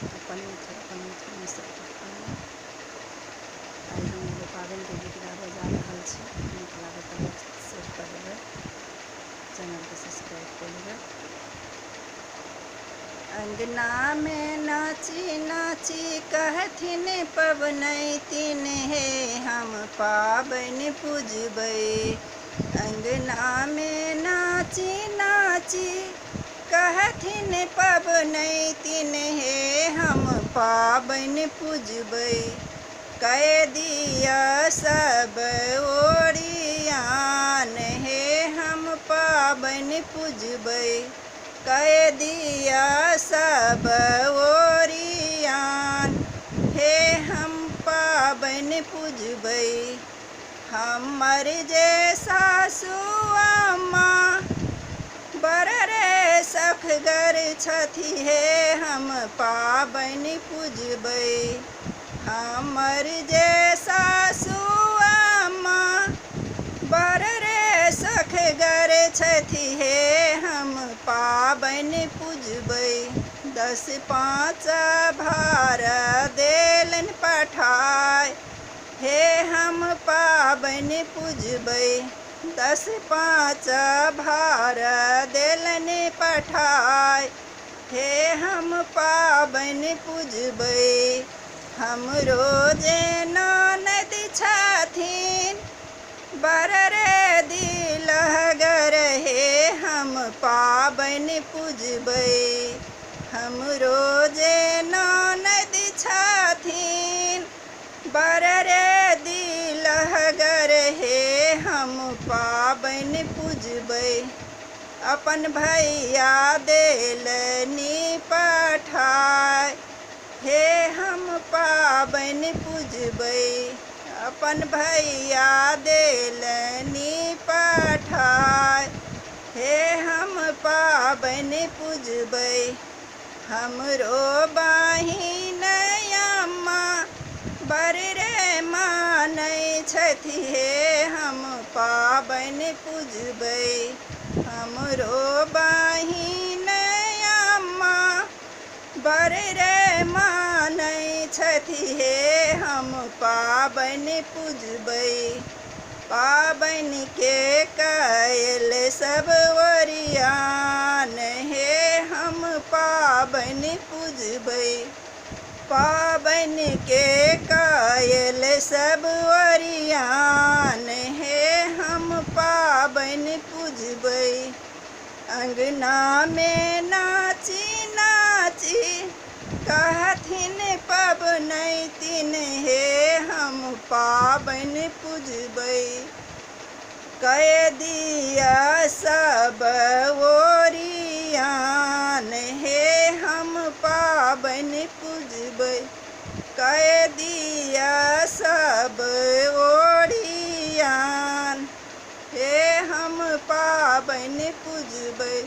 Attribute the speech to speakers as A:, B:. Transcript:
A: अपन मिथिला सबके आई हम एगो पाबनि के गीत गाबऽ जा रहल छी। नीक लागत तऽ लाइक शेयर कऽ देबै, चैनल के सब्सक्राइब कऽ लेबै। अंगना में नाची नाची कहथिन पबनैतिन हे हम पाबनि पूजबै। अंगना में नाची नाची कहथिन पबनैतिन हे हम पाबनि पूजबै। कह दिया सब ओरियान हे हम पाबनि पूजबै। कह दिया सब ओरियान हे हम पाबनि पूजबै। हमर जे सासु अम्मा बड़ रे सखगर छथि हे हम पाबनि पूजबै। हमर जे सासु अम्मा बड़ रे सखगर छथि हे हम पाबनि पूजबै। 10 5 भार देलन पठाय हे हम पाबनि पूजबै। 10 5 भार देलन पठाय हे हम पाबनि पूजबै। हमरो जे ननद छथिन बड़ रे दिलहगर हे हम पाबनि पूजबै। हमरो जे ननद छथिन बड़ रे दिलहगर हे हम पाबनि पूजबै। अपन भैया देलनि पठाय हे हम पाबनि पूजबै। अपन भैया देलनि पठाय हे हम पाबनि पूजबै। हमरो बहिन अम्मा बड़ रे मानै छथि हे हम पाबनि पूजबै। हमरो बहिन अम्मा बड़ रे मानै छथि हे हम पाबनि पूजबै। पाबनि के कैल सब ओरियान हे हम पाबनि पूजबै। पाबनि के कैल सब ओरियान हे हम पाबनि पूजबै। अंगना में नाची नाची कहथिन पबनैतिन हे हम पाबनि पूजबै। कह दिया सब ओरियान हे हम पाबनि पूजबै। कह दिया सब ओरियान हे हम पाबनि पूजबै।